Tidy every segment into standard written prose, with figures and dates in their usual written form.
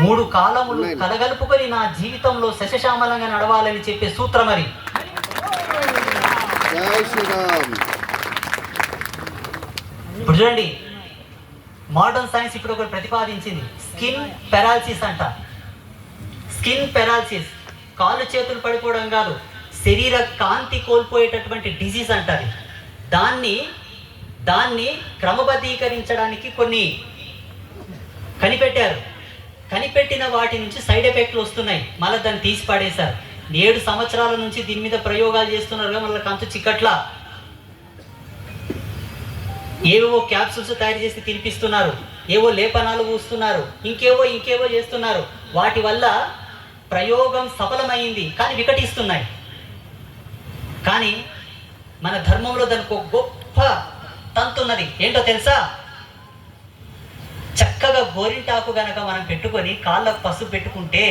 మూడు కాలములు కలగలుపుకొని నా జీవితంలో శశశ్యామలంగా నడవాలని చెప్పే సూత్రం అది. ఇప్పుడు చూడండి, మోడర్న్ సైన్స్ ఇప్పుడు ఒకటి ప్రతిపాదించింది, స్కిన్ పెరాలసిస్ అంట. స్కిన్ పెరాలసిస్ కాళ్ళు చేతులు పడిపోవడం కాదు, శరీర కాంతి కోల్పోయేటటువంటి డిసీజ్ అంటారు. దాన్ని క్రమబద్ధీకరించడానికి కొన్ని కనిపెట్టారు. కనిపెట్టిన వాటి నుంచి సైడ్ ఎఫెక్ట్లు వస్తున్నాయి, మళ్ళీ దాన్ని తీసి పడేశారు. 7 సంవత్సరాల నుంచి దీని మీద ప్రయోగాలు చేస్తున్నారు, మళ్ళీ కంచు చిక్కట్లా. ఏవో క్యాప్సూల్స్ తయారు చేసి తినిపిస్తున్నారు, ఏవో లేపనాలు పూస్తున్నారు, ఇంకేవో చేస్తున్నారు. వాటి వల్ల ప్రయోగం సఫలమైంది, కానీ వికటిస్తున్నాయి. కానీ మన ధర్మంలో దానికి ఒక గొప్ప తంతున్నది. ఏంటో తెలుసా? చక్కగా గోరింటాకు గనక మనం పెట్టుకొని కాళ్ళకు పసుపు పెట్టుకుంటే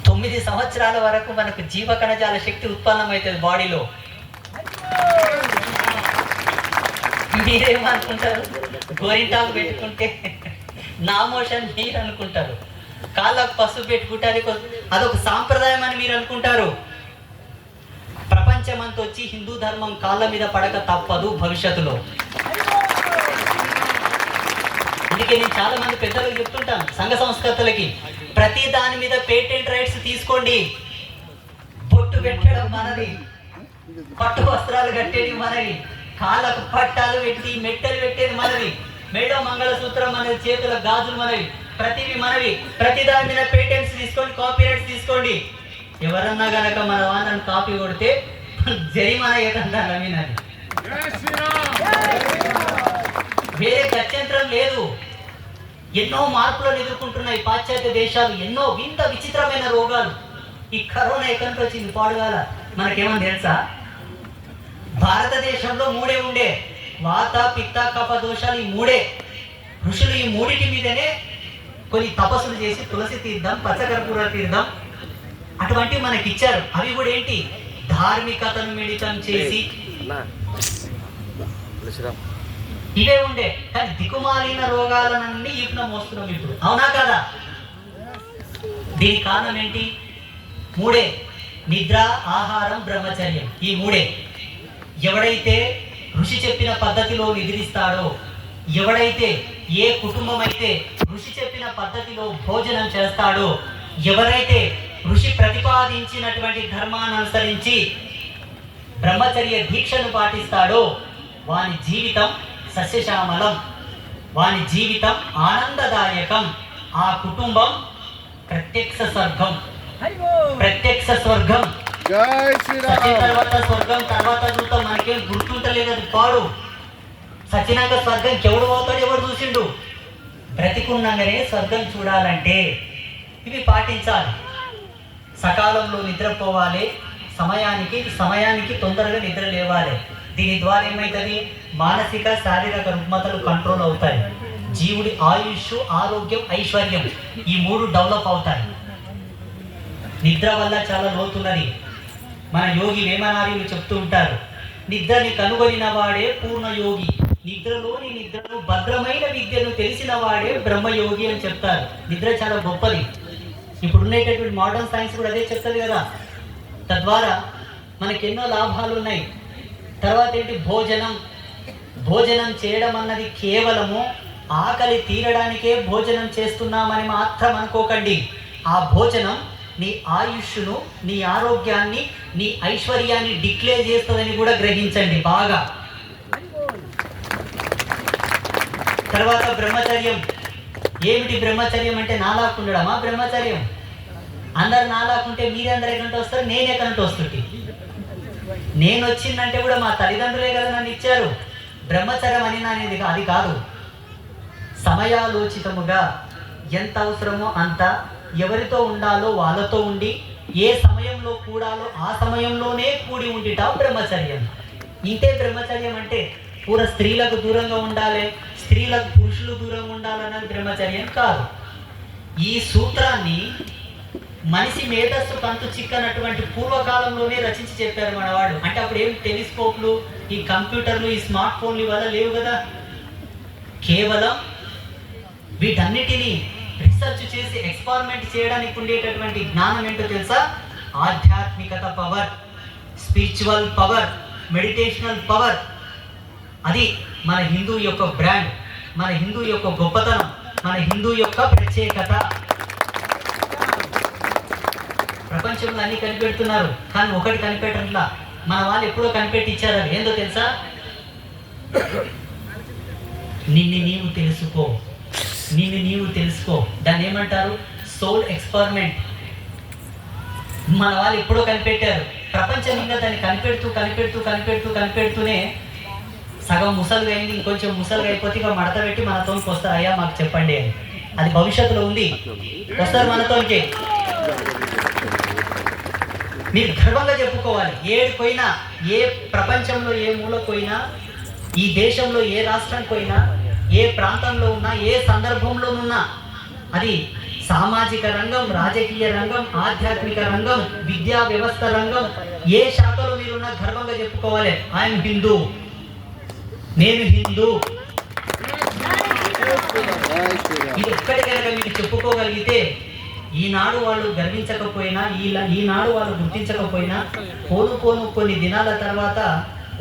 9 సంవత్సరాల వరకు మనకు జీవ కణజాల శక్తి ఉత్పన్నమవుతుంది బాడీలో. మీరేమనుకుంటారు? గోరింటాకు పెట్టుకుంటే నామోషన్ మీరు అనుకుంటారు, కాళ్ళకు పసుపు పెట్టుకుంటే అదొక సాంప్రదాయం అని మీరు అనుకుంటారు. ప్రపంచమంతా వచ్చి హిందూ ధర్మం కాళ్ళ మీద పడక తప్పదు భవిష్యత్తులో. అందుకే నేను చాలా మంది పెద్దలకు చెప్తుంటాను, సంఘ సంస్కర్తలకి, ప్రతి దాని మీద పేటెంట్ రైట్స్ తీసుకోండి. బొట్టు పెట్టడం మనది, పట్టు వస్త్రాలు కట్టేది మనది, కాళ్ళకు పట్టాలు పెట్టి మెట్టలు పెట్టేది మనది, మెడో మంగళసూత్రం మనది, చేతుల గాజులు మనవి, ప్రతివి మనవి. ప్రతి దాని మీద పేటెంట్స్ తీసుకోండి, కాపీ రైట్స్ తీసుకోండి. ఎవరన్నా గనక మన వాళ్ళని కాపీ కొడితే జరిమానా ఏదన్నా నమ్మినది, వేరే గత్యంతరం లేదు. ఎన్నో మార్పులను ఎదుర్కొంటున్నాయి పాశ్చాత్య దేశాలు, ఎన్నో వింత విచిత్రమైన రోగాలు. ఈ కరోనా ఎక్కడి నుంచి వచ్చింది పాడుగాల మనకేమని తెలుసా? భారతదేశంలో 3 ఉండే, వాత పిత్త కఫ దోషాలు, ఈ 3. ఋషులు ఈ 3 మీదనే కొన్ని తపస్సులు చేసి తులసి తీర్థం, పచ్చకర్పూర తీర్థం అటువంటివి మనకి ఇచ్చారు. అవి కూడా ఏంటి? ధార్మికతను మిళితం చేసి ఇవే ఉండే. కానీ దిక్కుమాలిన రోగాలన్నీ ఈపున మోస్తున్నాం ఇప్పుడు, అవునా కదా? దీని కారణం ఏంటి? 3: నిద్ర, ఆహారం, బ్రహ్మచర్యం. ఈ 3. ఎవడైతే ఋషి చెప్పిన పద్ధతిలో నిద్రిస్తాడో, ఎవడైతే ఏ కుటుంబం అయితే ఋషి చెప్పిన పద్ధతిలో భోజనం చేస్తాడో, ఎవరైతే ఋషి ప్రతిపాదించినటువంటి ధర్మాన్ని అనుసరించి బ్రహ్మచర్య దీక్షను పాటిస్తాడో, వాని జీవితం సస్యశ్యామలం, వాని జీవితం ఆనందదాయకం. ఆ కుటుంబం ప్రత్యక్ష స్వర్గం. ప్రత్యక్ష స్వర్గం. తర్వాత స్వర్గం, తర్వాత చూద్దాం, మనకేం గుర్తుంటలేదు, అది పాడు. సచ్చినాక స్వర్గం ఎవడు పోతాడు, ఎవడు చూసిండు? బ్రతికున్నాగానే స్వర్గం చూడాలంటే ఇవి పాటించాలి. సకాలంలో నిద్రపోవాలి, సమయానికి తొందరగా నిద్ర లేవాలి. దీని ద్వారా ఏమవుతుంది? మానసిక శారీరక రుగ్మతలు కంట్రోల్ అవుతాయి. జీవుడి ఆయుష్, ఆరోగ్యం, ఐశ్వర్యం ఈ 3 డెవలప్ అవుతాయి. నిద్ర వల్ల చాలా లోతున్నది. మన యోగి వేమనార్యులు చెప్తూ ఉంటారు, నిద్రని కనుగొనిన వాడే పూర్ణ యోగి, నిద్రలోని నిద్రను భద్రమైన విద్యను తెలిసిన వాడే బ్రహ్మయోగి అని చెప్తారు. నిద్ర చాలా గొప్పది. ఇప్పుడు ఉండేటటువంటి మోడర్న్ సైన్స్ కూడా అదే చెప్తుంది కదా. తద్వారా మనకి ఎన్నో లాభాలు ఉన్నాయి. తర్వాత ఏంటి? భోజనం చేయడం అన్నది కేవలము ఆకలి తీరడానికే భోజనం చేస్తున్నామని మాత్రం అనుకోకండి. ఆ భోజనం నీ ఆయుష్ను, నీ ఆరోగ్యాన్ని, నీ ఐశ్వర్యాన్ని డిక్లేర్ చేస్తుందని కూడా గ్రహించండి బాగా. తర్వాత బ్రహ్మచర్యం. ఏమిటి బ్రహ్మచర్యం అంటే? నాలాకుండడమా బ్రహ్మచర్యం? అందరు నాలాకుంటే మీరందరూ ఎక్కడంటే వస్తారు, నేను ఎక్కడంటే వస్తుంటే. నేను వచ్చిందంటే కూడా మా తల్లిదండ్రులే కదా నన్ను ఇచ్చారు. బ్రహ్మచర్యం అని అనేది అది కాదు. సమయాలోచితముగా ఎంత అవసరమో అంత, ఎవరితో ఉండాలో వాళ్ళతో ఉండి, ఏ సమయంలో కూడాలో ఆ సమయంలోనే కూడి ఉండిట బ్రహ్మచర్యం. ఇంతే బ్రహ్మచర్యం అంటే. పూర స్త్రీలకు దూరంగా ఉండాలి, స్త్రీలకు పురుషులు దూరంగా ఉండాలన్నది బ్రహ్మచర్యం కాదు. ఈ సూత్రాన్ని మనిషి మేధస్సు కంతు చిక్కనటువంటి పూర్వకాలంలోనే రచించి చెప్పారు మనవాడు. అంటే అప్పుడు ఏం టెలిస్కోప్లు, ఈ కంప్యూటర్లు, ఈ స్మార్ట్ ఫోన్లు వల్ల లేవు కదా. కేవలం వీటన్నిటినీ రీసెర్చ్ చేసి ఎక్స్పెరిమెంట్ చేయడానికి ఉండేటటువంటి జ్ఞానం ఏంటో తెలుసా? ఆధ్యాత్మికత power, spiritual power, meditational power. అది మన హిందూ యొక్క బ్రాండ్, మన హిందూ యొక్క గొప్పతనం, మన హిందూ యొక్క ప్రత్యేకత. ప్రపంచంలో అన్ని కనిపెడుతున్నారు, కానీ ఒకటి కనిపెట్టట్లా. మన వాళ్ళు ఎప్పుడో కనిపెట్టించారు. అది ఏందో తెలుసా? నిన్ను నీవు తెలుసుకో, నిన్ను నీవు తెలుసుకో. దాన్ని ఏమంటారు? Soul experiment. మన వాళ్ళు ఎప్పుడో కనిపెట్టారు. ప్రపంచం ఇంకా దాన్ని కనిపెడుతూనే సగం ముసలుగా అయింది. ఇంకొంచెం ముసలుగా అయిపోతే ఇక మడత పెట్టి మనతోనికి వస్తారు. అయ్యా మాకు చెప్పండి అని. అది భవిష్యత్తులో ఉంది, వస్తారు మనతోనికి. మీరు గర్వంగా చెప్పుకోవాలి. ఏడిపోయినా, ఏ ప్రపంచంలో ఏ మూలపోయినా, ఈ దేశంలో ఏ రాష్ట్రానికి పోయినా, ఏ ప్రాంతంలో ఉన్నా, ఏ సందర్భంలో ఉన్నా, అది సామాజిక రంగం, రాజకీయ రంగం, ఆధ్యాత్మిక రంగం, విద్యా వ్యవస్థ రంగం, ఏ శాఖలో మీరున్నా గర్వంగా చెప్పుకోవాలి, ఐఎమ్ హిందూ, నేను హిందూ. ఇది ఒక్కటికైనా మీరు చెప్పుకోగలిగితే, ఈనాడు వాళ్ళు గర్వించకపోయినా, ఈనాడు వాళ్ళు గుర్తించకపోయినా, పోను కొన్ని దినాల తర్వాత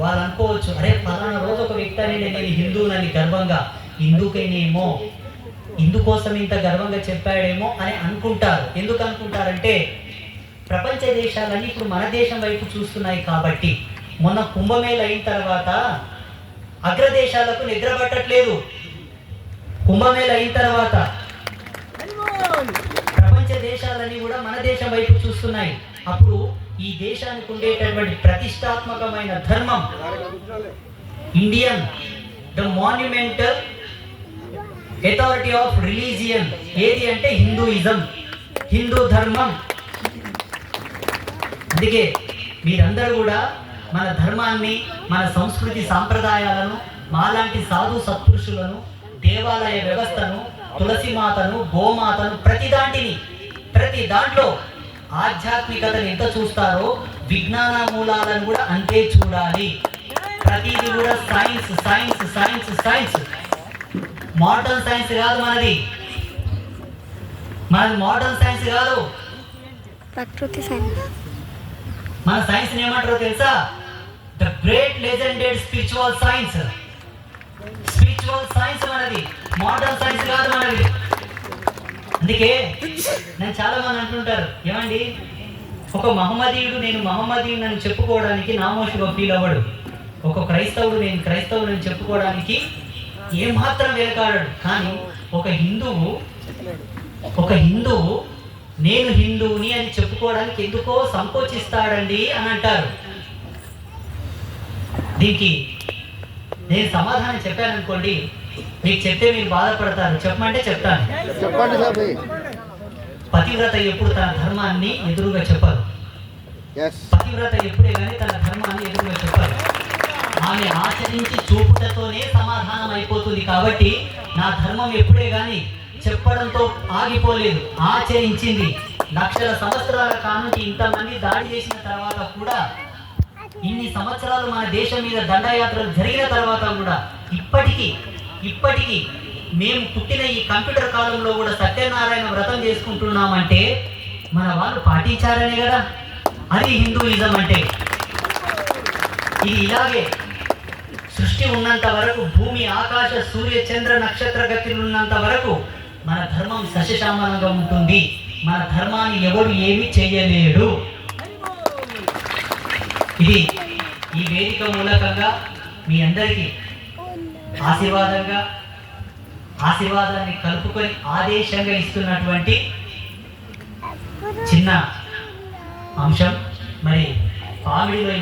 వాళ్ళు అనుకోవచ్చు, అరే పలానా రోజు ఒక వ్యక్తి అని నేను హిందువునని గర్వంగా, ఇందుకైనేమో, ఇందుకోసం ఇంత గర్వంగా చెప్పాడేమో అని అనుకుంటారు. ఎందుకు అనుకుంటారంటే, ప్రపంచ దేశాలన్నీ ఇప్పుడు మన దేశం వైపు చూస్తున్నాయి కాబట్టి. మొన్న కుంభమేళ అయిన తర్వాత అగ్రదేశాలకు నిద్ర పట్టట్లేదు. కుంభమేళ అయిన తర్వాత ప్రపంచ దేశాలన్నీ కూడా మన దేశం వైపు చూస్తున్నాయి. అప్పుడు ఈ దేశానికి ఉండేటటువంటి ప్రతిష్టాత్మకమైన ధర్మం, Indian, the monumental authority of religion ఏది అంటే హిందూయిజం, హిందూ ధర్మం. అందుకే మీరందరూ కూడా మన ధర్మాన్ని, మన సంస్కృతి సాంప్రదాయాలను, మాలాంటి సాధు సత్పురుషులను, దేవాలయ వ్యవస్థను, తులసి మాతను, గోమాతను, ప్రతి దాంట్లో ఆధ్యాత్మికతను ఎంత చూస్తారో విజ్ఞాన మూలాలను కూడా అంతే చూడాలి. ప్రతిదీ కూడా science science science science. Modern science కాదు మనది మోడర్న్ సైన్స్ కాదు, ప్రకృతి సైన్స్. మన సైన్స్ ఏమంటారో తెలుసా? The great legended spiritual science. Spiritual science మనది, మోడర్న్ సైన్స్ కాదు మనది. అందుకే నేను చాలా మంది అంటుంటారు, ఏమండి ఒక మహమ్మదీయుడు నేను మహమ్మదీయుడు అని చెప్పుకోవడానికి నామోషిగా ఫీల్ అవ్వడు. ఒక క్రైస్తవుడు నేను క్రైస్తవుడు అని చెప్పుకోవడానికి ఏమాత్రం వెనకాడడు. కానీ ఒక హిందువు నేను హిందువుని అని చెప్పుకోవడానికి ఎందుకో సంకోచిస్తాడండి అని అంటారు. దీనికి నేను సమాధానం చెప్పాను అనుకోండి, మీకు చెప్తే మీరు బాధపడతారు. చెప్పమంటే చెప్తాను. పతివ్రత ఎప్పుడు తన ధర్మాన్ని ఎదురుగా చెప్పరు. పతివ్రత ఎప్పుడే కానీ తన ధర్మాన్ని ఎదురుగా చెప్పరు. ఆమె ఆచరించి చూపుటతోనే సమాధానం అయిపోతుంది. కాబట్టి నా ధర్మం ఎప్పుడే కానీ చెప్పడంతో ఆగిపోలేదు, ఆచరించింది. లక్షల సంవత్సరాల కానుంచి ఇంతమంది దాడి చేసిన తర్వాత కూడా, ఇన్ని సంవత్సరాలు మన దేశం మీద దండయాత్రలు జరిగిన తర్వాత కూడా ఇప్పటికీ మేము పుట్టిన ఈ కంప్యూటర్ కాలంలో కూడా సత్యనారాయణ వ్రతం చేసుకుంటున్నామంటే మన వాళ్ళు పాటించారనే కదా. అది హిందూయిజం అంటే. ఇది ఇలాగే సృష్టి ఉన్నంత వరకు, భూమి ఆకాశ సూర్య చంద్ర నక్షత్ర గతులు ఉన్నంత వరకు మన ధర్మం సస్యశ్యామలంగా ఉంటుంది. మన ధర్మాన్ని ఎవరు ఏమీ చేయలేడు. ఇది ఈ వేదిక మూలకంగా మీ అందరికీ ఆశీర్వాదాన్ని కలుపుకొని ఆదేశంగా ఇస్తున్నటువంటి చిన్న అంశం. మరి కామెడీలో